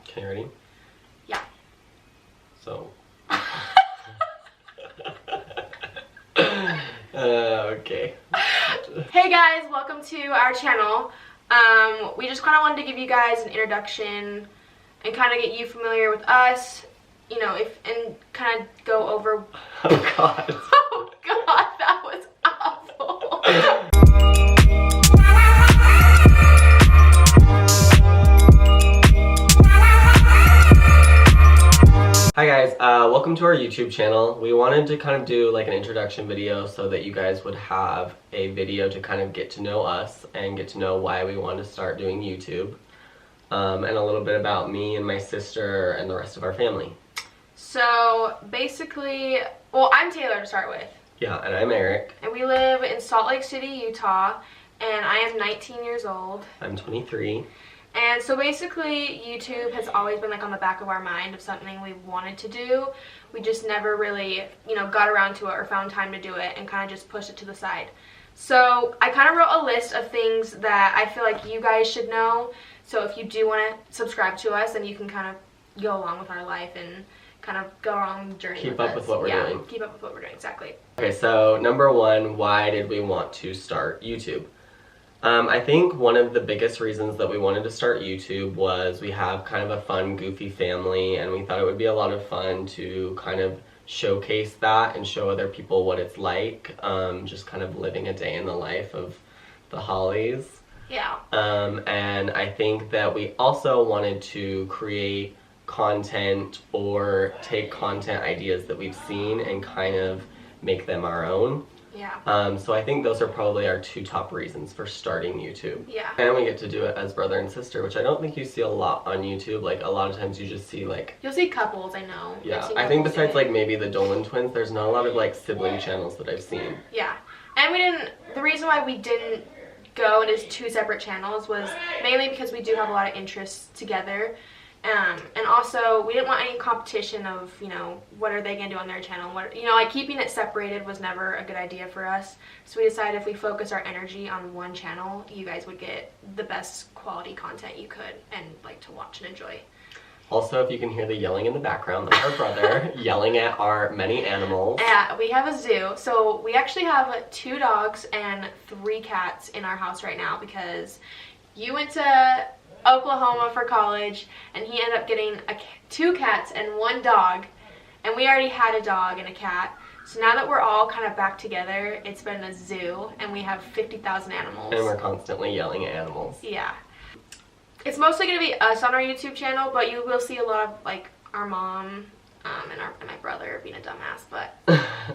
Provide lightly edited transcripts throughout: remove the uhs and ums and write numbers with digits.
Okay, ready? Yeah. So. Okay. Hey guys, welcome to our channel. We just kind of wanted to give you guys an introduction and kind of get you familiar with us, you know, and kind of go over. Oh God. Oh God, that was awful. Hi guys, welcome to our YouTube channel. We wanted to kind of do like an introduction video so that you guys would have a video to kind of get to know us and get to know why we wanted to start doing YouTube, and a little bit about me and my sister and the rest of our family. So basically, well, I'm Taylor to start with. Yeah, and I'm Eric. And we live in Salt Lake City, Utah, and I am 19 years old. I'm 23. And so basically, YouTube has always been like on the back of our mind of something we wanted to do. We just never really, you know, got around to it or found time to do it and kind of just pushed it to the side. So I kind of wrote a list of things that I feel like you guys should know. So if you do want to subscribe to us, then you can kind of go along with our life and kind of go along the journey Keep up with what we're doing. Keep up with what we're doing, exactly. Okay, so number one, why did we want to start YouTube? I think one of the biggest reasons that we wanted to start YouTube was we have kind of a fun, goofy family, and we thought it would be a lot of fun to kind of showcase that and show other people what it's like, just kind of living a day in the life of the Hollies. Yeah. And I think that we also wanted to create content or take content ideas that we've seen and kind of make them our own. Yeah. So I think those are probably our two top reasons for starting YouTube. Yeah. And we get to do it as brother and sister, which I don't think you see a lot on YouTube. Like, a lot of times you just see, like... You'll see couples, I know. Yeah, I think besides, like, maybe the Dolan twins, there's not a lot of, like, sibling channels that I've seen. Yeah. And the reason why we didn't go into two separate channels was mainly because we do have a lot of interests together. And also, we didn't want any competition of, you know, what are they going to do on their channel. What, you know, like, keeping it separated was never a good idea for us. So we decided if we focus our energy on one channel, you guys would get the best quality content you could and like to watch and enjoy. Also, if you can hear the yelling in the background, that's our brother yelling at our many animals. Yeah, we have a zoo. So we actually have 2 dogs and 3 cats in our house right now because you went to Oklahoma for college and he ended up getting 2 cats and 1 dog, and we already had a dog and a cat. So now that we're all kind of back together, it's been a zoo and we have 50,000 animals. And we're constantly yelling at animals. Yeah. It's mostly going to be us on our YouTube channel, but you will see a lot of like our mom and my brother being a dumbass, but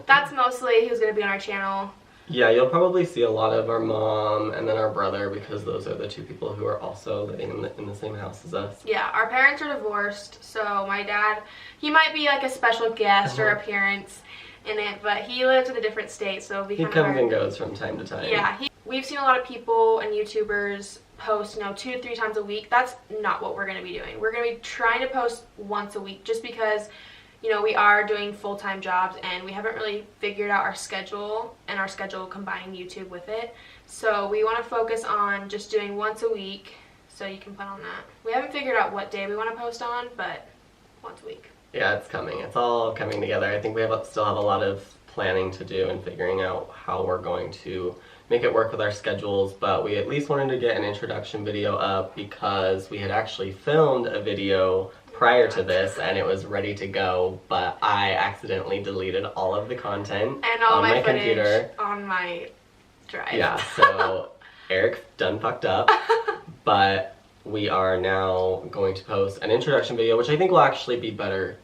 that's mostly who's going to be on our channel. Yeah, you'll probably see a lot of our mom and then our brother because those are the 2 people who are also living in the same house as us. Yeah, our parents are divorced, so my dad, he might be like a special guest or appearance in it, but he lives in a different state, so he comes and goes from time to time. Yeah, we've seen a lot of people and YouTubers post, you know, 2 to 3 times a week. That's not what we're going to be doing. We're going to be trying to post once a week just because, you know, we are doing full-time jobs and we haven't really figured out our schedule and our schedule combining YouTube with it. So we want to focus on just doing once a week, so you can plan on that. We haven't figured out what day we want to post on, but once a week. Yeah, it's coming. It's all coming together. I think we still have a lot of planning to do and figuring out how we're going to make it work with our schedules, but we at least wanted to get an introduction video up because we had actually filmed a video prior to this and it was ready to go, but I accidentally deleted all of the content and all on my footage computer on my drive. Yeah, so Eric done fucked up, but we are now going to post an introduction video, which I think will actually be better,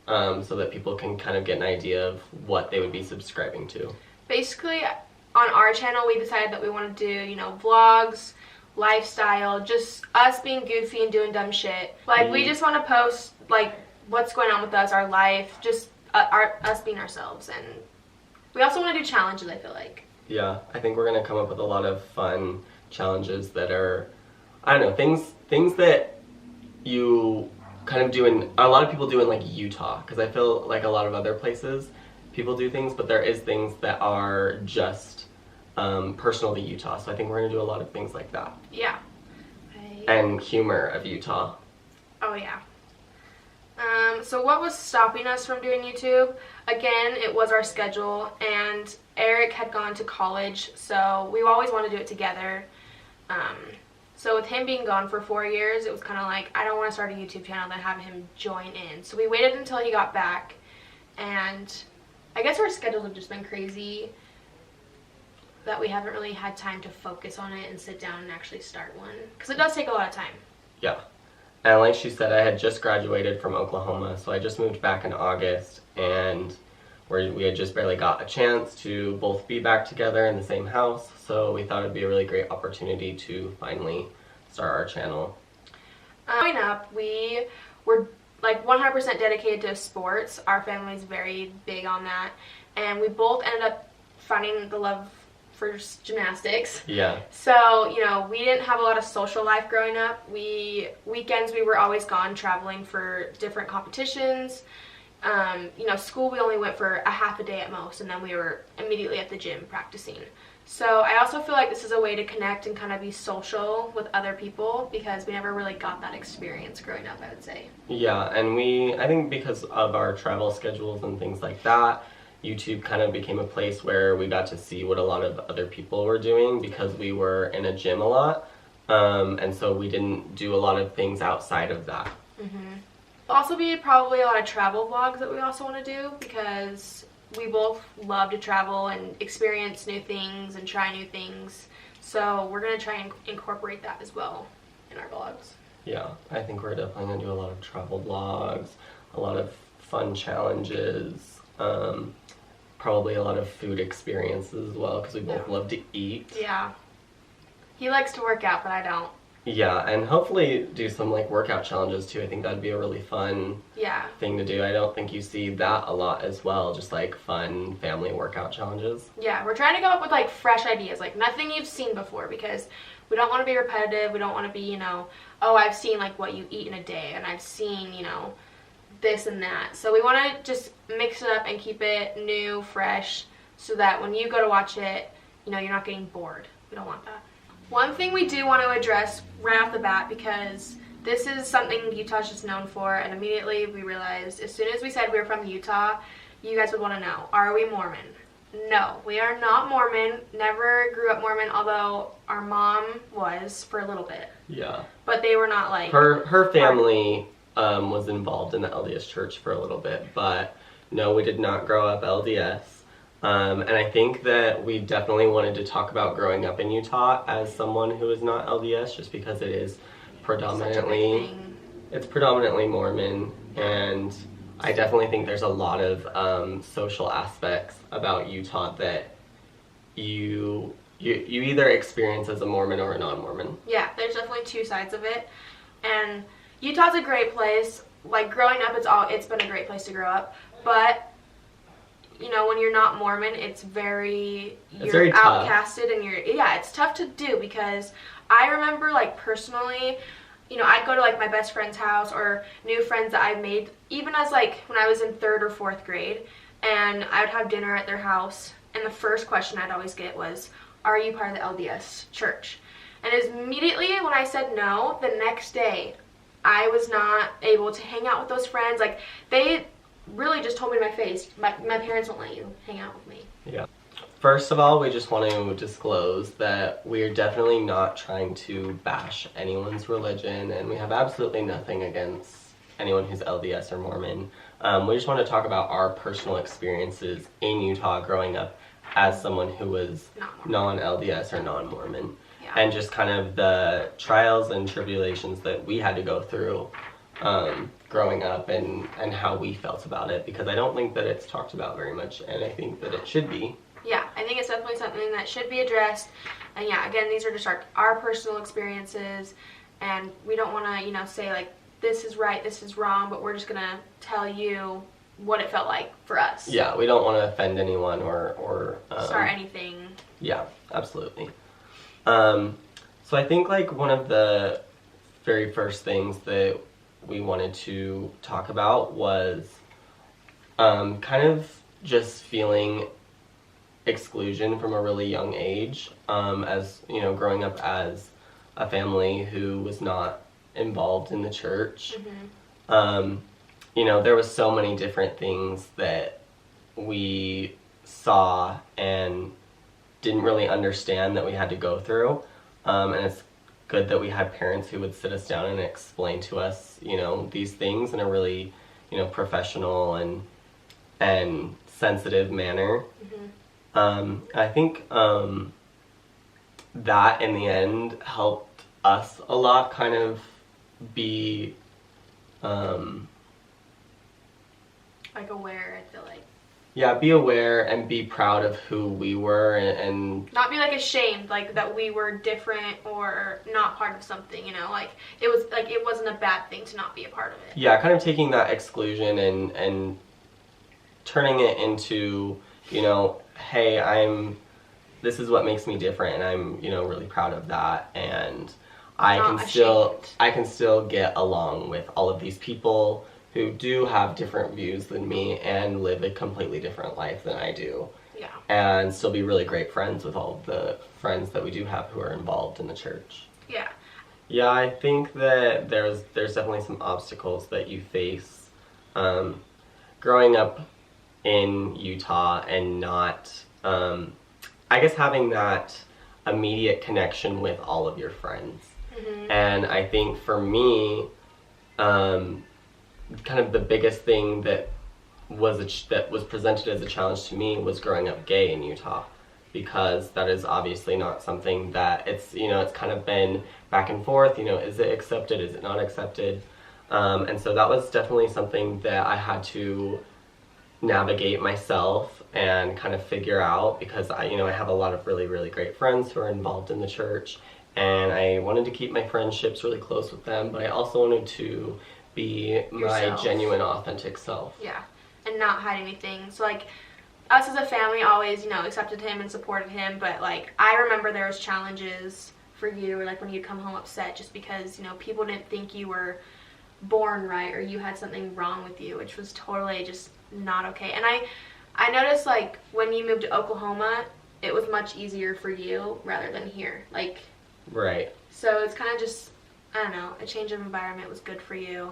so that people can kind of get an idea of what they would be subscribing to. Basically, on our channel, we decided that we want to do, you know, vlogs, lifestyle, just us being goofy and doing dumb shit. Like, we just want to post, like, what's going on with us, our life, just us being ourselves. And we also want to do challenges, I feel like. Yeah, I think we're going to come up with a lot of fun challenges that are, I don't know, things that you kind of do in, a lot of people do in, like, Utah, because I feel like a lot of other places people do things, but there is things that are just personal to Utah, so I think we're going to do a lot of things like that. Yeah. And humor of Utah. Oh, yeah. So what was stopping us from doing YouTube? Again, it was our schedule, and Eric had gone to college, so we always wanted to do it together. So with him being gone for 4 years, it was kind of like, I don't want to start a YouTube channel, then have him join in. So we waited until he got back, and I guess our schedules have just been crazy that we haven't really had time to focus on it and sit down and actually start one, because it does take a lot of time. Yeah. And like she said, I had just graduated from Oklahoma, so I just moved back in August, and we had just barely got a chance to both be back together in the same house, so we thought it'd be a really great opportunity to finally start our channel. Growing up, we were like 100% dedicated to sports. Our family's very big on that, and we both ended up finding the love for gymnastics. Yeah. So, we didn't have a lot of social life growing up. Weekends we were always gone traveling for different competitions. School we only went for a half a day at most, and then we were immediately at the gym practicing. So I also feel like this is a way to connect and kind of be social with other people, because we never really got that experience growing up, I would say. Yeah, and I think because of our travel schedules and things like that, YouTube kind of became a place where we got to see what a lot of other people were doing, because we were in a gym a lot, and so we didn't do a lot of things outside of that. Mm-hmm. Also be probably a lot of travel vlogs that we also want to do, because we both love to travel and experience new things and try new things. So we're going to try and incorporate that as well in our vlogs. Yeah, I think we're definitely going to do a lot of travel vlogs, a lot of fun challenges, probably a lot of food experiences as well, because we both love to eat. Yeah. He likes to work out, but I don't. Yeah, and hopefully do some workout challenges too. I think that'd be a really fun thing to do. I don't think you see that a lot as well, just fun family workout challenges. Yeah, we're trying to come up with fresh ideas, nothing you've seen before, because we don't want to be repetitive. We don't want to be, oh, I've seen what you eat in a day, and I've seen, this and that. So we want to just mix it up and keep it new, fresh, so that when you go to watch it, you're not getting bored. We don't want that. One thing we do want to address right off the bat, because this is something Utah's just known for, and immediately we realized as soon as we said we were from Utah, you guys would want to know, are we Mormon? No, we are not Mormon. Never grew up Mormon, although our mom was for a little bit. Yeah. But they were not her family was involved in the LDS church for a little bit, but no, we did not grow up LDS. And I think that we definitely wanted to talk about growing up in Utah as someone who is not LDS, just because it is predominantly Mormon, and I definitely think there's a lot of social aspects about Utah that you either experience as a Mormon or a non-Mormon. Yeah, there's definitely two sides of it, and Utah's a great place. Growing up, it's been a great place to grow up, but when you're not Mormon, it's very outcasted, and it's tough to do, because I remember personally, I'd go to my best friend's house or new friends that I made, even as when I was in 3rd or 4th grade, and I would have dinner at their house, and the first question I'd always get was, are you part of the LDS church? And immediately when I said no, the next day I was not able to hang out with those friends. They really just told me to my face, my parents won't let you hang out with me. Yeah. First of all, we just want to disclose that we're definitely not trying to bash anyone's religion, and we have absolutely nothing against anyone who's LDS or Mormon. We just want to talk about our personal experiences in Utah growing up as someone who was non-LDS or non-Mormon. Yeah. And just kind of the trials and tribulations that we had to go through growing up, and how we felt about it, because I don't think that it's talked about very much, and I think that it should be. Yeah, I think it's definitely something that should be addressed, and again, these are just our personal experiences, and we don't want to, say this is right, this is wrong, but we're just going to tell you what it felt like for us. Yeah, we don't want to offend anyone or start anything. Yeah, absolutely. So I think one of the very first things that we wanted to talk about was kind of just feeling exclusion from a really young age, as growing up as a family who was not involved in the church. Mm-hmm. There was so many different things that we saw and didn't really understand that we had to go through. And it's good that we had parents who would sit us down and explain to us, these things in a really, professional and sensitive manner. I think that in the end helped us a lot kind of be like aware, I feel like. Yeah, be aware and be proud of who we were and not be like ashamed, like that we were different or not part of something, like it wasn't a bad thing to not be a part of it. Yeah, kind of taking that exclusion and turning it into, hey, this is what makes me different, and I'm, really proud of that, and I can still get along with all of these people who do have different views than me and live a completely different life than I do. Yeah. And still be really great friends with all of the friends that we do have who are involved in the church. Yeah. Yeah, I think that there's definitely some obstacles that you face growing up in Utah and not, I guess, having that immediate connection with all of your friends. Mm-hmm. And I think for me, kind of the biggest thing that was presented as a challenge to me was growing up gay in Utah, because that is obviously not something that it's kind of been back and forth, is it accepted, is it not accepted, and so that was definitely something that I had to navigate myself and kind of figure out, because I have a lot of really, really great friends who are involved in the church, and I wanted to keep my friendships really close with them, but I also wanted to be my genuine, authentic self. Yeah, and not hide anything. So, like, us as a family always, accepted him and supported him, but, like, I remember there was challenges for you, or, like, when you'd come home upset just because, people didn't think you were born right or you had something wrong with you, which was totally just not okay. And I noticed, like, when you moved to Oklahoma, it was much easier for you rather than here. Like, right. So it's kind of just, I don't know, a change of environment was good for you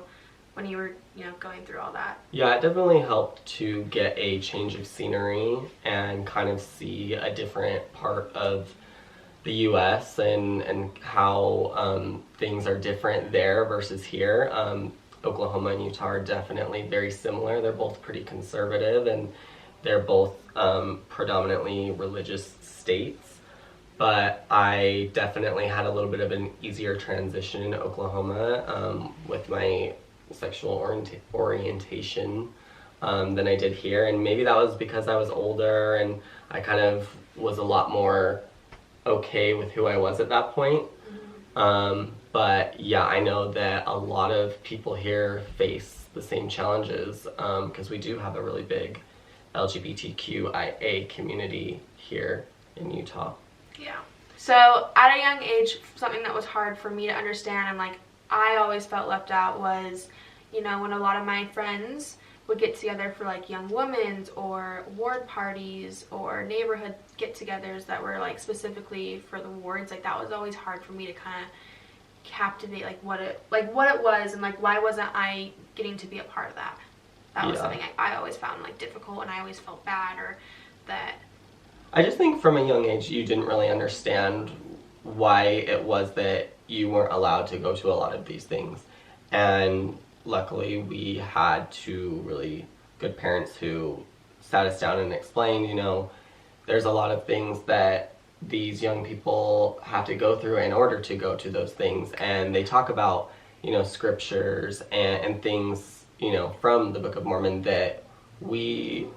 when you were, going through all that. Yeah, it definitely helped to get a change of scenery and kind of see a different part of the U.S. and how things are different there versus here. Oklahoma and Utah are definitely very similar. They're both pretty conservative, and they're both predominantly religious states. But I definitely had a little bit of an easier transition in Oklahoma with my sexual orientation than I did here. And maybe that was because I was older and I kind of was a lot more okay with who I was at that point. But yeah, I know that a lot of people here face the same challenges because we do have a really big LGBTQIA community here in Utah. Yeah. So at a young age, something that was hard for me to understand and like I always felt left out was, when a lot of my friends would get together for like young women's or ward parties or neighborhood get-togethers that were like specifically for the wards, like that was always hard for me to kind of captivate what it was and like why wasn't I getting to be a part of that. That was something I always found like difficult, and I always felt bad or that. I just think from a young age you didn't really understand why it was that you weren't allowed to go to a lot of these things, and luckily we had two really good parents who sat us down and explained, there's a lot of things that these young people have to go through in order to go to those things, and they talk about scriptures and things from the Book of Mormon that we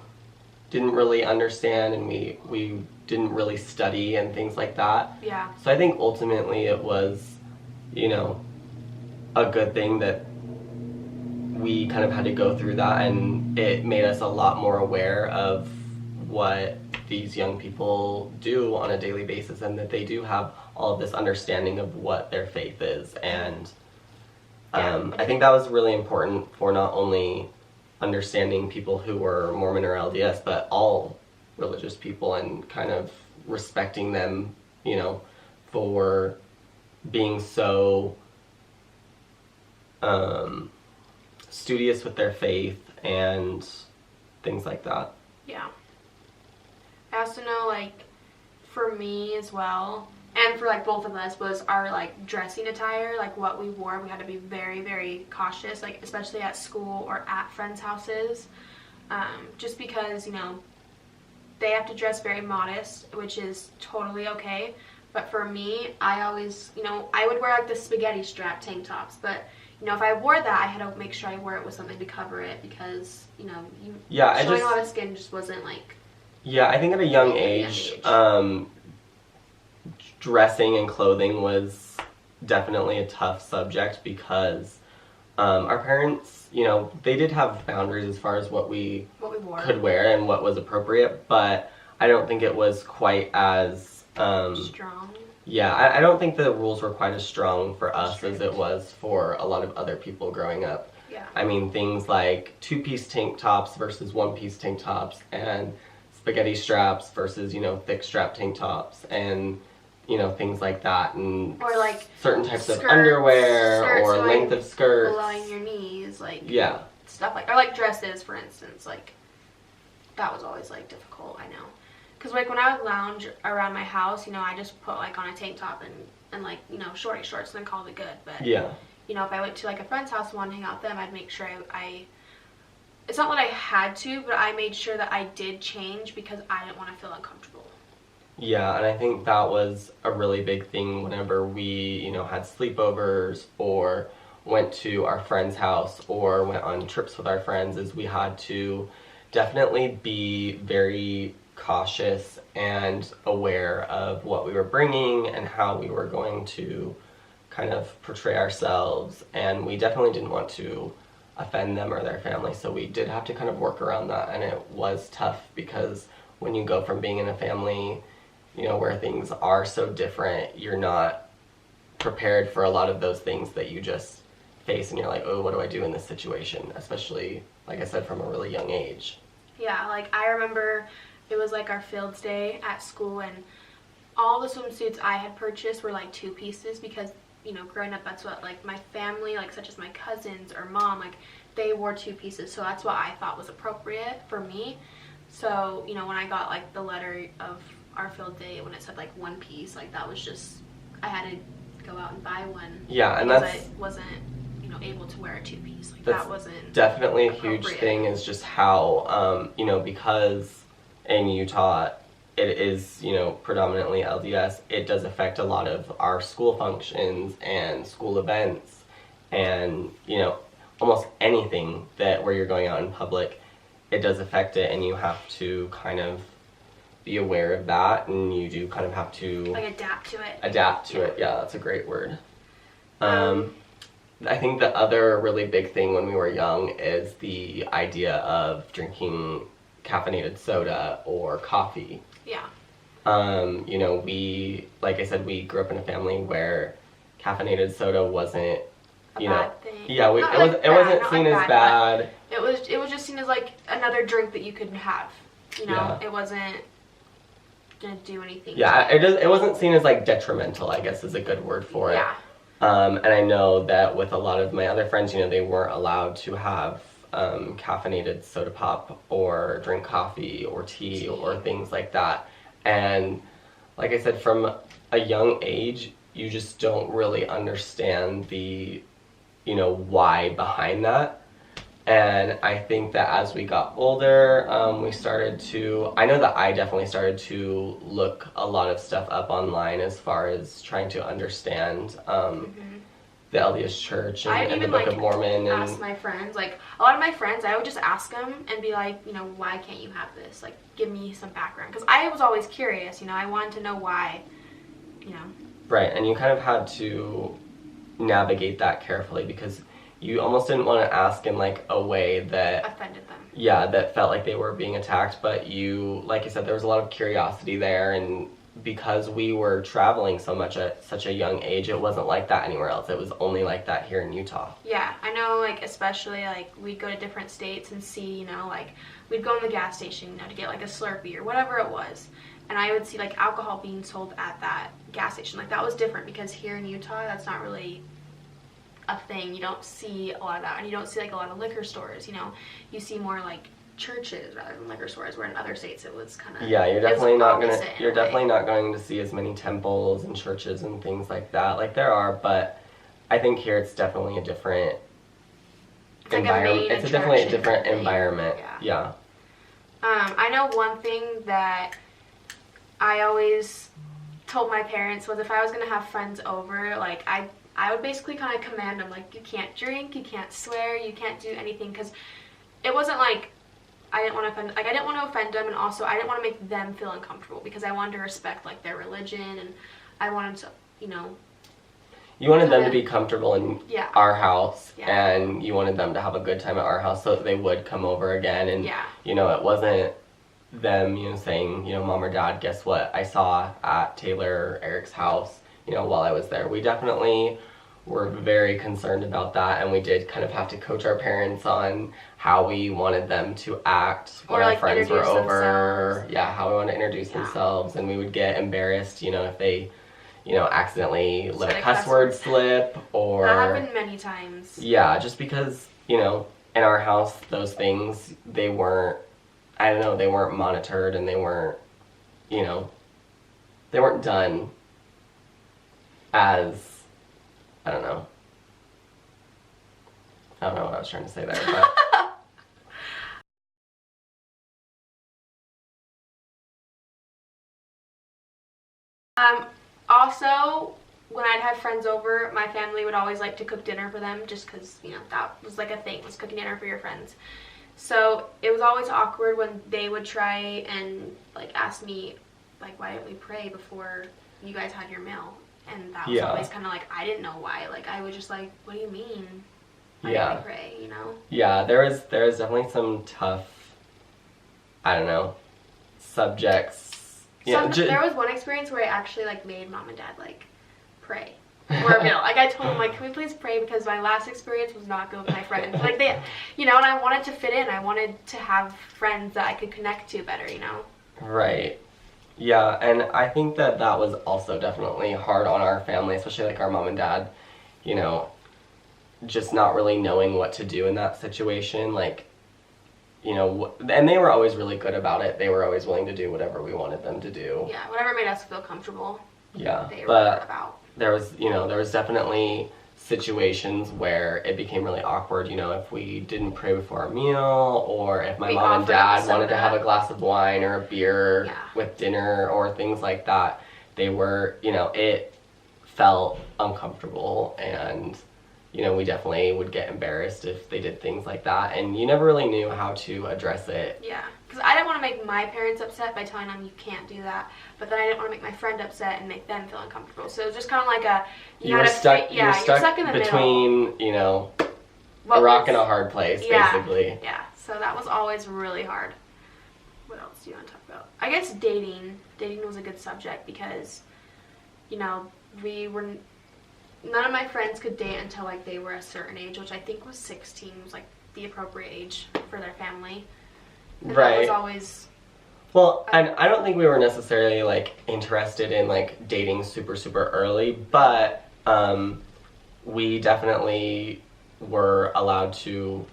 didn't really understand and we didn't really study and things like that. Yeah. So I think ultimately it was a good thing that we kind of had to go through that, and it made us a lot more aware of what these young people do on a daily basis, and that they do have all of this understanding of what their faith is. And I think that was really important for not only understanding people who were Mormon or LDS, but all religious people, and kind of respecting them, for being so studious with their faith and things like that. Yeah. I also know, like, for me as well, and for, like, both of us, was our, like, dressing attire, like, what we wore. We had to be very, very cautious, like, especially at school or at friends' houses, just because, you know, they have to dress very modest, which is totally okay. But for me, I always, you know, I would wear, like, the spaghetti strap tank tops, but, you know, if I wore that, I had to make sure I wore it with something to cover it, because, you know, showing a lot of skin just wasn't, like... Yeah, I think at a young age, dressing and clothing was definitely a tough subject because our parents, you know, they did have boundaries as far as what we could wear and what was appropriate, but I don't think it was quite as... strong. Yeah, I don't think the rules were quite as strong for us as it was for a lot of other people growing up. Yeah. I mean, things like two-piece tank tops versus one-piece tank tops, and spaghetti straps versus, you know, thick strap tank tops, and, you know, things like that, and or like certain types of underwear or length of skirts below your knees, like yeah, stuff like, or like dresses, for instance. Like, that was always like difficult. I know, because like when I would lounge around my house, you know, I just put like on a tank top and like, you know, shorty shorts and then called it good. But yeah, you know, if I went to like a friend's house and wanted to hang out with them, I'd make sure I it's not that I had to, but I made sure that I did change because I didn't want to feel uncomfortable. Yeah, and I think that was a really big thing whenever we, you know, had sleepovers or went to our friend's house or went on trips with our friends, is we had to definitely be very cautious and aware of what we were bringing and how we were going to kind of portray ourselves, and we definitely didn't want to offend them or their family, so we did have to kind of work around that, and it was tough because when you go from being in a family, you know, where things are so different, you're not prepared for a lot of those things that you just face, and you're like, oh, what do I do in this situation, especially, like I said, from a really young age. Yeah, like I remember it was like our fields day at school, and all the swimsuits I had purchased were like two pieces because, you know, growing up, that's what, like, my family, like, such as my cousins or mom, like, they wore two pieces, so that's what I thought was appropriate for me. So, you know, when I got, like, the letter of our field day, when it said, like, one piece, like, that was just, I had to go out and buy one. Yeah, and because that's... I wasn't, you know, able to wear a two-piece. Like, that's that wasn't definitely a huge thing, is just how, you know, because in Utah, it is, you know, predominantly LDS, it does affect a lot of our school functions and school events and, you know, almost anything that where you're going out in public, it does affect it, and you have to kind of be aware of that, and you do kind of have to... like, adapt to it. Adapt to it, yeah, that's a great word. I think the other really big thing when we were young is the idea of drinking caffeinated soda or coffee. Yeah. You know, we, like I said, we grew up in a family where caffeinated soda wasn't, you know, bad thing. yeah, it wasn't seen as bad. It was just seen as like another drink that you could have. You know, yeah. It wasn't gonna do anything. Yeah, it wasn't seen as like detrimental, I guess is a good word for it. Yeah. And I know that with a lot of my other friends, you know, they weren't allowed to have caffeinated soda pop or drink coffee or tea or things like that. And like I said, from a young age, you just don't really understand the, you know, why behind that. And I think that as we got older, we started to, I know that I definitely started to look a lot of stuff up online as far as trying to understand the LDS Church and the Book of Mormon. And ask my friends, like, a lot of my friends, I would just ask them and be like, you know, why can't you have this? Like, give me some background. Because I was always curious, you know, I wanted to know why, you know. Right, and you kind of had to navigate that carefully because you almost didn't want to ask in, like, a way that... offended them. Yeah, that felt like they were being attacked, but you, like you said, there was a lot of curiosity there, and because we were traveling so much at such a young age, it wasn't like that anywhere else. It was only like that here in Utah. Yeah, I know, like, especially, like, we'd go to different states and see, you know, like, we'd go in the gas station, you know, to get, like, a Slurpee or whatever it was, and I would see, like, alcohol being sold at that gas station. Like, that was different because here in Utah, that's not really a thing. You don't see a lot of that, and you don't see like a lot of liquor stores. You know, you see more like churches rather than liquor stores. Where in other states it was kind of you're definitely not going to see as many temples and churches and things like that. Like there are, but I think here it's definitely a different environment. It's definitely a different environment. Yeah. I know one thing that I always told my parents was if I was going to have friends over, like I would basically kind of command them, like, you can't drink, you can't swear, you can't do anything, because it wasn't like I didn't want to offend them, and also I didn't want to make them feel uncomfortable, because I wanted to respect like their religion, and I wanted to, you know. You wanted them to be comfortable in our house, and you wanted them to have a good time at our house so that they would come over again. And, you know, it wasn't them, you know, saying, you know, Mom or Dad, guess what I saw at Taylor or Eric's house, you know, while I was there. We definitely were very concerned about that, and we did kind of have to coach our parents on how we wanted them to act when our friends were over. Yeah, how we wanted to introduce themselves, and we would get embarrassed, you know, if they, you know, accidentally let a cuss word slip, or... That happened many times. Yeah, just because, you know, in our house, those things, they weren't, I don't know, they weren't monitored, and they weren't, you know, they weren't done as, I don't know what I was trying to say there, but... Also, when I'd have friends over, my family would always like to cook dinner for them, just because, you know, that was like a thing, was cooking dinner for your friends. So it was always awkward when they would try and like ask me, like, why didn't we pray before you guys had your meal? And that was always kind of like, I didn't know why. Like, I was just like, what do you mean? Why didn't we pray, you know? Yeah, there is definitely some tough, I don't know, subjects. Yeah, there was one experience where I actually like made Mom and Dad like pray for a meal. Like I told them, like, can we please pray, because my last experience was not good with my friends. Like they, you know, and I wanted to fit in. I wanted to have friends that I could connect to better, you know? Right. Yeah, and I think that was also definitely hard on our family, especially like our mom and dad, you know, just not really knowing what to do in that situation. Like, you know, and they were always really good about it. They were always willing to do whatever we wanted them to do. Yeah, whatever made us feel comfortable. Yeah, they were good about. There was definitely situations where it became really awkward, you know, if we didn't pray before our meal, or if my mom and dad wanted to have a glass of wine or a beer with dinner or things like that. They were, you know, it felt uncomfortable, and you know, we definitely would get embarrassed if they did things like that, and you never really knew how to address it. Yeah, because I didn't want to make my parents upset by telling them you can't do that, but then I didn't want to make my friend upset and make them feel uncomfortable. So it was just kind of like a you're stuck in the between middle. You know, a rock and a hard place, basically. Yeah, so that was always really hard. What else do you want to talk about? I guess dating was a good subject, because, you know, none of my friends could date until like they were a certain age, which I think was 16 was like the appropriate age for their family. And that was always... Well, and I don't think we were necessarily like interested in like dating super early, but we definitely were allowed to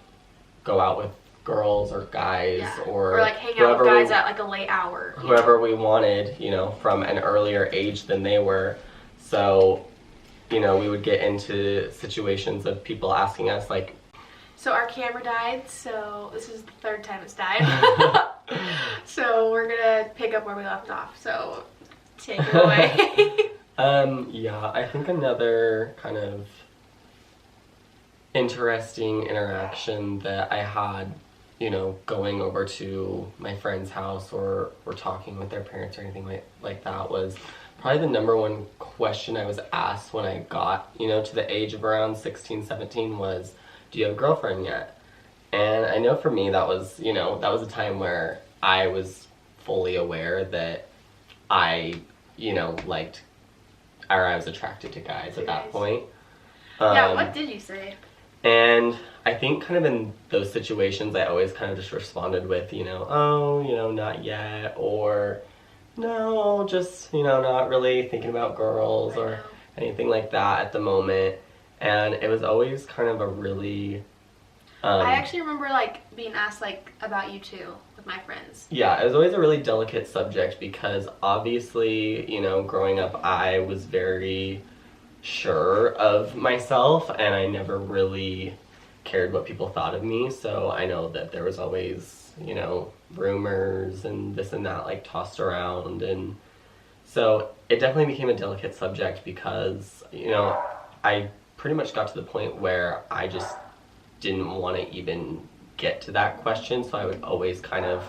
go out with girls or guys or like hang out with guys at like a late hour. Whoever we wanted, you know, from an earlier age than they were. So, you know, we would get into situations of people asking us, like... So our camera died, so this is the third time it's died. So we're gonna pick up where we left off, so take it away. Yeah, I think another kind of interesting interaction that I had, you know, going over to my friend's house or talking with their parents or anything like that was... Probably the number one question I was asked when I got, you know, to the age of around 16, 17 was, do you have a girlfriend yet? And I know for me that was, you know, that was a time where I was fully aware that I, you know, liked, or I was attracted to guys at that point. Yeah, what did you say? And I think kind of in those situations I always kind of just responded with, you know, oh, you know, not yet, or... No, just, you know, not really thinking about girls or anything like that at the moment. And it was always kind of a really... I actually remember, like, being asked, like, about you, too, with my friends. Yeah, it was always a really delicate subject because obviously, you know, growing up, I was very sure of myself and I never really cared what people thought of me. So I know that there was always, you know, rumors and this and that, like, tossed around. And so it definitely became a delicate subject because, you know, I pretty much got to the point where I just didn't want to even get to that question, so I would always kind of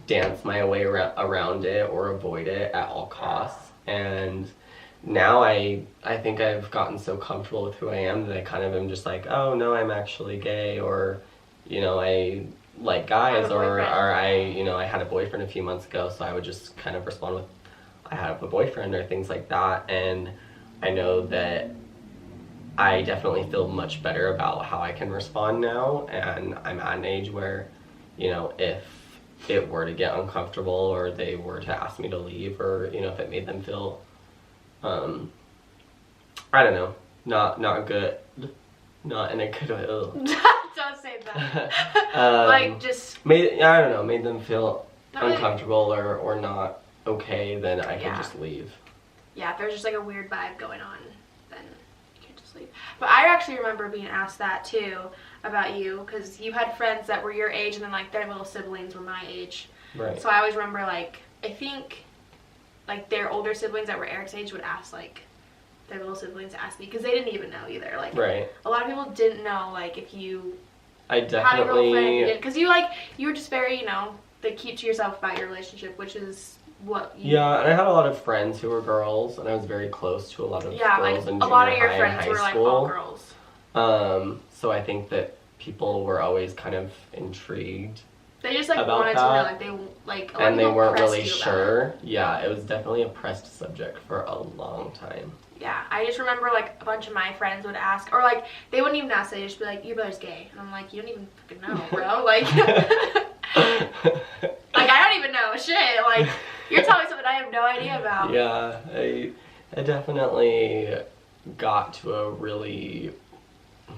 dance my way around it or avoid it at all costs. And now I think I've gotten so comfortable with who I am that I kind of am just like, oh no, I'm actually gay, or, you know, I like guys, or I had a boyfriend a few months ago, so I would just kind of respond with, I have a boyfriend, or things like that. And I know that I definitely feel much better about how I can respond now, and I'm at an age where, you know, if it were to get uncomfortable or they were to ask me to leave, or, you know, if it made them feel, I don't know, not good, not in a good way. Don't say that. Like, just... made them feel uncomfortable or not okay, then I can just leave. Yeah, if there's just, like, a weird vibe going on, then... But I actually remember being asked that too about you, because you had friends that were your age and then like their little siblings were my age. Right. So I always remember, like, I think like their older siblings that were Eric's age would ask like their little siblings to ask me, because they didn't even know either. Like, right. A lot of people didn't know, like, if you had a girlfriend, because you were just very, you know, they keep to yourself about your relationship, which is what you... Yeah, and I had a lot of friends who were girls, and I was very close to a lot of girls in junior lot of your high friends and high were school. like all girls. So I think that people were always kind of intrigued. They just like about wanted that. to know, like, they like, and they weren't really sure. Yeah, it was definitely a pressed subject for a long time. Yeah, I just remember like a bunch of my friends would ask, or like they wouldn't even ask, they'd just be like, your brother's gay, and I'm like, you don't even fucking know, bro. Like, like, I don't even know shit. Like, you're telling me something I have no idea about. Yeah, I definitely got to a really,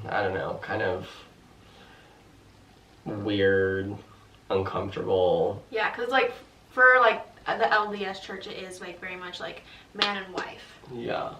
I don't know, kind of weird, uncomfortable... Yeah, because like for like the LDS church, it is like very much like man and wife. Yeah.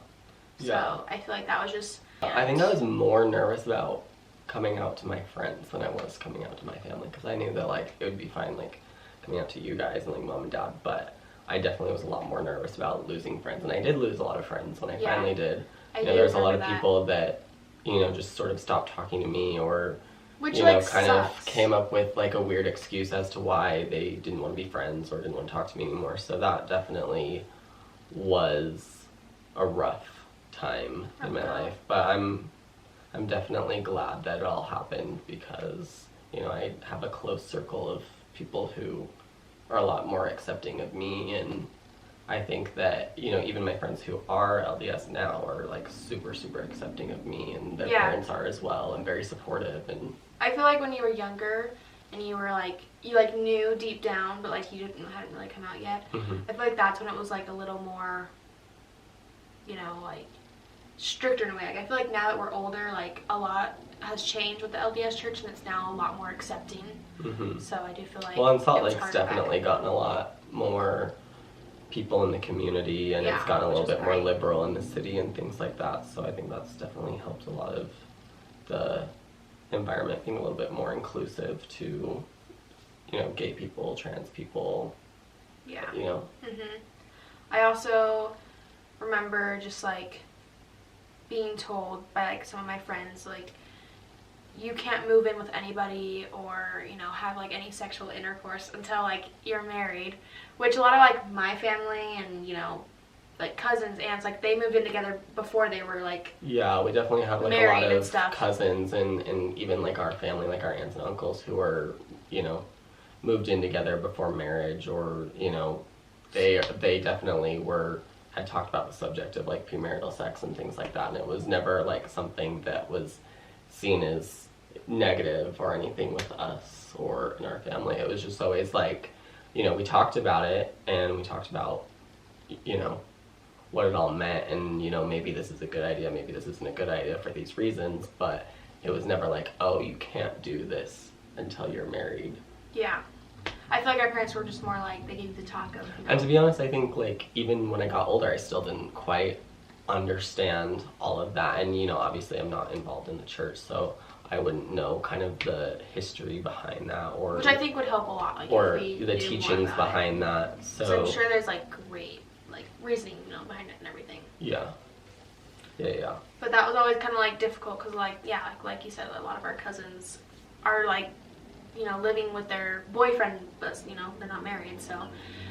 So I feel like that was just... I think I was more nervous about coming out to my friends than I was coming out to my family, because I knew that like it would be fine like coming out to you guys and like mom and dad, but I definitely was a lot more nervous about losing friends, and I did lose a lot of friends when I finally did. There's a lot of people that, you know, just sort of stopped talking to me, or which, you know, like, kind sucks. of came up with like a weird excuse as to why they didn't want to be friends or didn't want to talk to me anymore. So that definitely was a rough time in my life, but I'm definitely glad that it all happened, because, you know, I have a close circle of people who are a lot more accepting of me, and I think that, you know, even my friends who are LDS now are like super accepting of me, and their parents are as well, and very supportive. And I feel like when you were younger and you were like, you like knew deep down, but like you hadn't really come out yet. Mm-hmm. I feel like that's when it was like a little more, you know, like stricter in a way. Like, I feel like now that we're older, like a lot has changed with the LDS church, and it's now a lot more accepting. Mm-hmm. So I do feel like, well, and Salt Lake's definitely gotten a lot more people in the community, and it's gotten a little bit more liberal in the city and things like that. So I think that's definitely helped a lot of the environment being a little bit more inclusive to, you know, gay people, trans people. Yeah. You know. Mhm. I also remember just like being told by like some of my friends, like, you can't move in with anybody or, you know, have like any sexual intercourse until like you're married, which a lot of like my family and, you know, like cousins, aunts, like they moved in together before they were like... Yeah, we definitely have like a lot of cousins and even like our family, like our aunts and uncles who are, you know, moved in together before marriage, or, you know, they definitely had talked about the subject of like premarital sex and things like that, and it was never like something that was seen as negative or anything with us or in our family. It was just always like, you know, we talked about it, and we talked about, you know, what it all meant, and you know, maybe this is a good idea, maybe this isn't a good idea for these reasons, but it was never like, oh, you can't do this until you're married. Yeah. I feel like our parents were just more like, they gave you the talk of, you know. And to be honest, I think like even when I got older, I still didn't quite understand all of that. And you know, obviously I'm not involved in the church, so I wouldn't know kind of the history behind that, or which I think would help a lot, like, or if we the knew teachings more about behind it. that. So I'm sure there's like great like reasoning, you know, behind it and everything. Yeah. But that was always kind of like difficult because like, yeah, like you said, a lot of our cousins are like, you know, living with their boyfriend, but you know, they're not married, so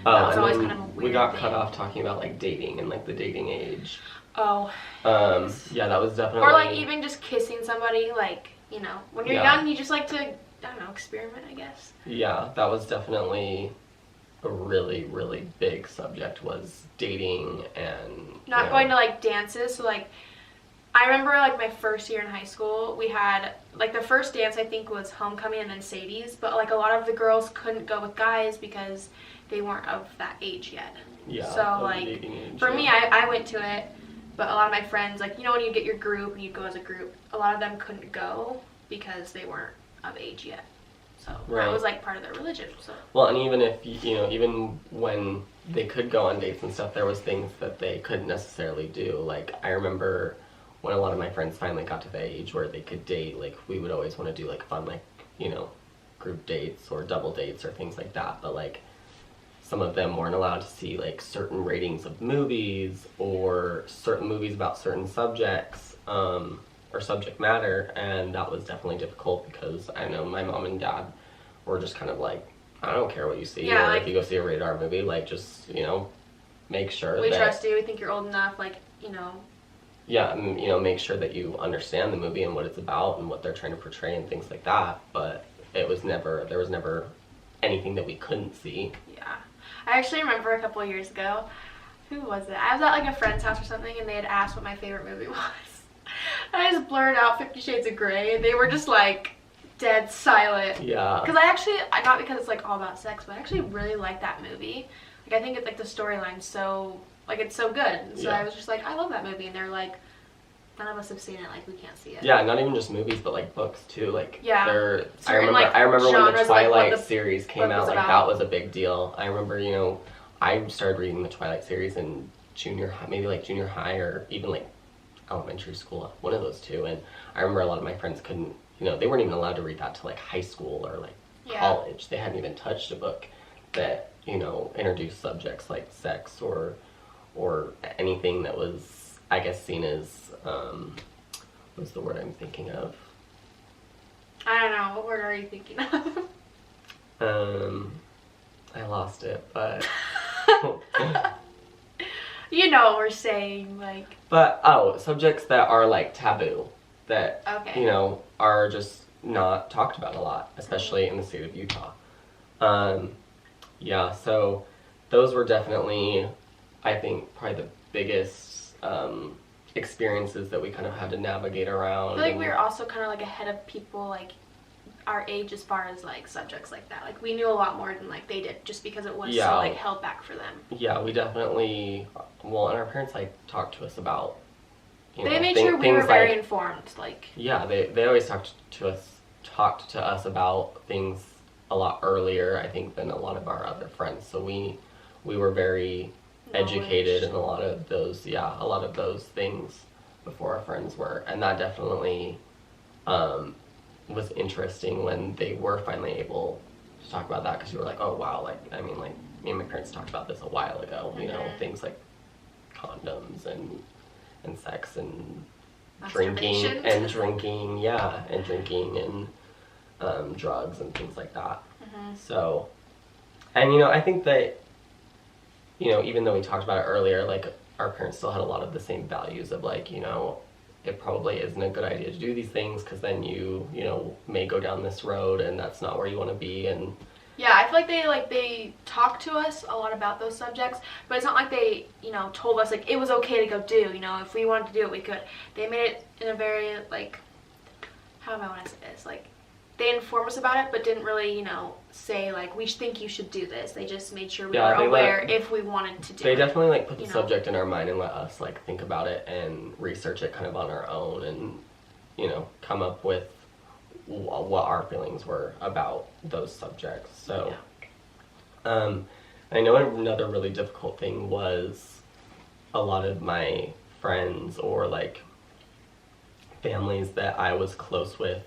that was always kind of a weird we got thing. cut off talking about like dating and like the dating age. Oh. Yeah, that was definitely. Or like even just kissing somebody, like, you know, when you're young, you just like to, I don't know, experiment, I guess. Yeah, that was definitely a really, really big subject, was dating and not going to like dances. So like, I remember like my first year in high school, we had like the first dance I think was homecoming and then Sadie's, but like a lot of the girls couldn't go with guys because they weren't of that age yet. Yeah. So like for me, I went to it, but a lot of my friends, like, you know, when you get your group and you go as a group, a lot of them couldn't go because they weren't of age yet. So that was like part of their religion. So well, and even if you know, even when they could go on dates and stuff, there was things that they couldn't necessarily do. Like I remember when a lot of my friends finally got to the age where they could date, like we would always want to do like fun, like, you know, group dates or double dates or things like that. But like some of them weren't allowed to see like certain ratings of movies or certain movies about certain subjects, or subject matter, and that was definitely difficult because I know my mom and dad were just kind of like, I don't care what you see, or like, if you go see a rated R movie, like just, you know, make sure we trust you, we think you're old enough, like, you know. Yeah, and, you know, make sure that you understand the movie and what it's about and what they're trying to portray and things like that, but there was never anything that we couldn't see. Yeah. I actually remember a couple of years ago, who was it? I was at like a friend's house or something, and they had asked what my favorite movie was. And I just blurted out 50 Shades of Grey, and they were just like dead silent. Yeah. Because I actually, not because it's like all about sex, but I actually really like that movie. Like I think it's like the storyline's so, like it's so good. And so I was just like, I love that movie, and they're like, none of us have seen it, like we can't see it. Yeah, not even just movies, but like books too. Like I remember when the Twilight series came out, like that was a big deal. I remember, you know, I started reading the Twilight series in junior high or even like elementary school, one of those two. And I remember a lot of my friends couldn't, you know, they weren't even allowed to read that to like high school or like college. They hadn't even touched a book that, you know, introduced subjects like sex or anything that was, I guess, seen as what's the word I'm thinking of? I don't know. What word are you thinking of? I lost it, but you know what we're saying, like. But subjects that are like taboo, that you know are just not talked about a lot, especially in the state of Utah. Yeah, so those were definitely, I think, probably the biggest experiences that we kind of had to navigate around. I feel like we were also kind of like ahead of people like our age as far as like subjects like that. Like we knew a lot more than like they did, just because it was so like held back for them. Yeah, we definitely, well, and our parents like talked to us about, you know, they made sure we were very informed. Like they always talked to us about things a lot earlier, I think, than a lot of our other friends. So we were very educated in a lot of those things before our friends were, and that definitely was interesting when they were finally able to talk about that, because you were like, oh wow, like I mean, like me and my parents talked about this a while ago, you know, things like condoms and sex and drinking and drugs and things like that. So, and you know, I think that, you know, even though we talked about it earlier, like our parents still had a lot of the same values of like, you know, it probably isn't a good idea to do these things because then you know, may go down this road and that's not where you want to be. And yeah, I feel like they talked to us a lot about those subjects, but it's not like they, you know, told us like it was okay to go do, you know, if we wanted to do it, we could. They made it in a very like, how do I want to say this? Like, they informed us about it, but didn't really, say, like, we think you should do this. They just made sure we Yeah, were aware if we wanted to do it. They definitely, like, put the subject in our mind and let us, like, think about it and research it kind of on our own and, come up with what our feelings were about those subjects. So, I know another really difficult thing was a lot of my friends or, like, families that I was close with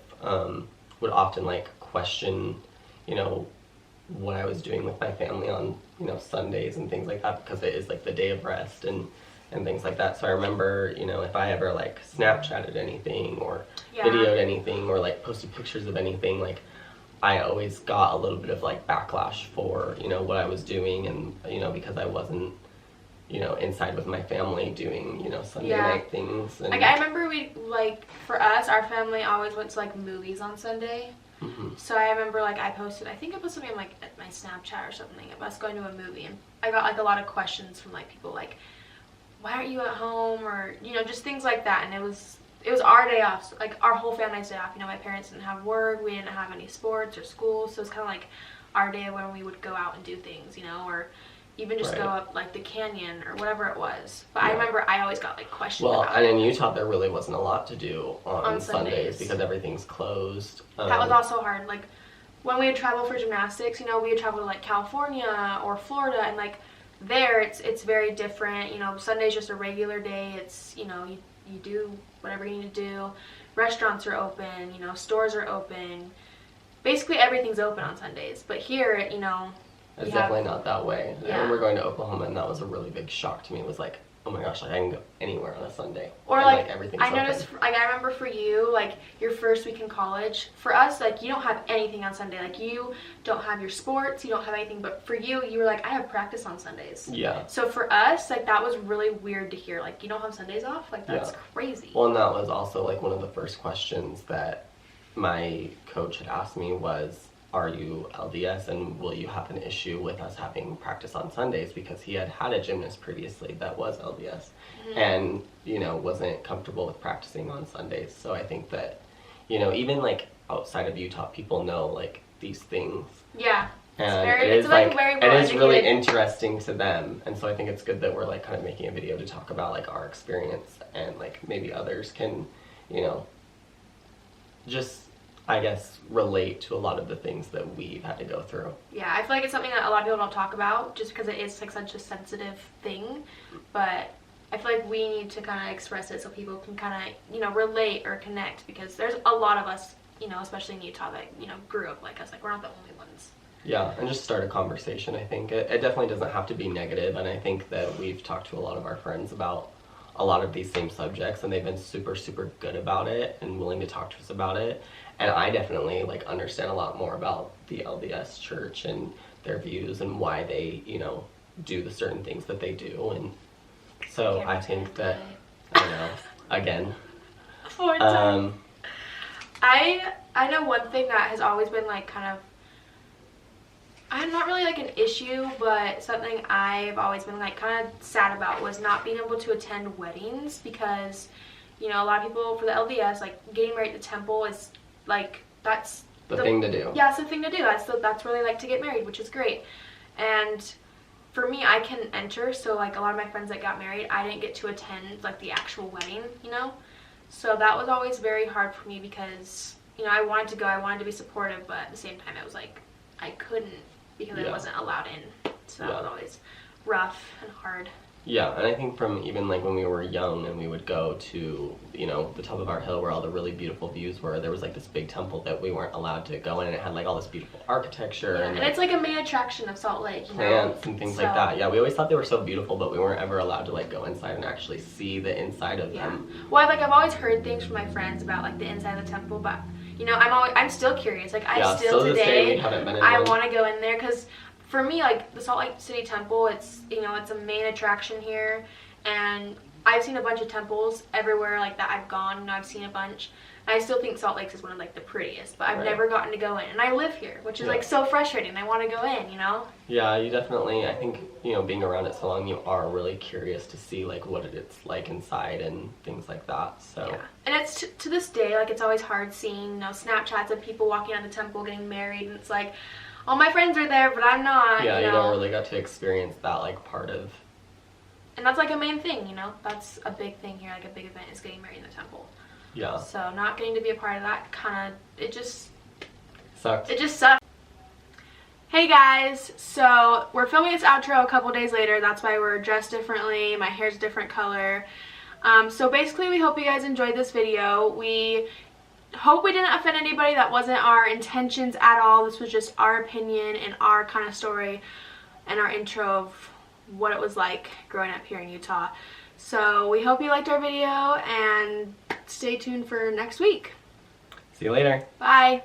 would often, like, question, what I was doing with my family on, Sundays and things like that, because it is, like, the day of rest and things like that. So I remember, if I ever, like, Snapchatted anything or videoed anything or, like, posted pictures of anything, like, I always got a little bit of, like, backlash for, what I was doing and, because I wasn't, inside with my family doing, Sunday night things. And, like, I remember for us, our family always went to, like, movies on Sunday. Mm-hmm. So I remember, like, I posted something on, like, my Snapchat or something of us going to a movie, and I got, like, a lot of questions from, like, people, like, why aren't you at home, or, just things like that. And it was our day off, like, our whole family's day off. My parents didn't have work, we didn't have any sports or school, so it's kind of like our day when we would go out and do things, or even just go up, like, the canyon or whatever it was. But I remember I always got, like, questions about and it. in Utah there really wasn't a lot to do on Sundays because everything's closed. That was also hard. Like, when we would travel for gymnastics, we would travel to, like, California or Florida, and, like, there it's very different. Sunday's just a regular day. It's, you do whatever you need to do. Restaurants are open, stores are open. Basically everything's open on Sundays. But here, it's definitely not that way. I remember going to Oklahoma, and that was a really big shock to me. It was like, oh my gosh, like, I can go anywhere on a Sunday. Or, and, like, everything's I noticed, like, I remember for you, like, your first week in college, for us, like, you don't have anything on Sunday. Like, you don't have your sports, you don't have anything, but for you, you were like, I have practice on Sundays. Yeah. So for us, like, that was really weird to hear. Like, you don't have Sundays off? Like, that's crazy. Well, and that was also, like, one of the first questions that my coach had asked me was, are you LDS, and will you have an issue with us having practice on Sundays? Because he had a gymnast previously that was LDS and, wasn't comfortable with practicing on Sundays. So I think that, even, like, outside of Utah, people know, like, these things. Yeah. And it is really interesting to them. And so I think it's good that we're, like, kind of making a video to talk about, like, our experience, and, like, maybe others can, just, I guess, relate to a lot of the things that we've had to go through. Yeah, I feel like it's something that a lot of people don't talk about just because it is, like, such a sensitive thing. But I feel like we need to kind of express it so people can kind of, relate or connect, because there's a lot of us, especially in Utah, that, grew up like us. Like, we're not the only ones. Yeah, and just start a conversation, I think. It definitely doesn't have to be negative, and I think that we've talked to a lot of our friends about a lot of these same subjects, and they've been super, super good about it and willing to talk to us about it. And I definitely, like, understand a lot more about the LDS church and their views and why they, do the certain things that they do. And so I think that, again. I know one thing that has always been, like, kind of, I'm not really, like, an issue, but something I've always been, like, kind of sad about was not being able to attend weddings, because, a lot of people for the LDS, like, getting married at the temple is, like, that's the thing to do. Yeah, it's the thing to do. That's where they like to get married, which is great. And for me, I can enter, so, like, a lot of my friends that got married, I didn't get to attend, like, the actual wedding, So that was always very hard for me because, I wanted to go, I wanted to be supportive, but at the same time, it was like, I couldn't because I wasn't allowed in. So that was always rough and hard. Yeah, and I think from even, like, when we were young and we would go to, the top of our hill where all the really beautiful views were, there was, like, this big temple that we weren't allowed to go in, and it had, like, all this beautiful architecture. Yeah, and it's, like, a main attraction of Salt Lake, plants and things like that. Yeah, we always thought they were so beautiful, but we weren't ever allowed to, like, go inside and actually see the inside of them. Well, I've always heard things from my friends about, like, the inside of the temple, but, I'm still curious. Like, I still today, I want to go in there, because for me, like, the Salt Lake City Temple, it's, it's a main attraction here, and I've seen a bunch of temples everywhere, like, that I've gone, I've seen a bunch, And I still think Salt Lakes is one of like the prettiest, but I've Right. never gotten to go in. And I live here, which is like so frustrating. I want to go in, you know? Yeah, you definitely, I think, you know, being around it so long, you are really curious to see like what it's like inside and things like that. So yeah. And it's to this day, like, it's always hard seeing, you know, Snapchats of people walking out of the temple getting married, and it's like, all my friends are there, but I'm not. Yeah, you know? don't really get to experience that like part of. And that's like a main thing, you know? That's a big thing here, like a big event is getting married in the temple. Yeah. So not getting to be a part of that kind of, it just Sucked. It just sucks. Hey guys, so we're filming this outro a couple days later. That's why we're dressed differently. My hair's a different color. So basically, we hope you guys enjoyed this video. We hope we didn't offend anybody. That wasn't our intentions at all. This was just our opinion and our kind of story and our intro of what it was like growing up here in Utah. So we hope you liked our video, and stay tuned for next week. See you later. Bye.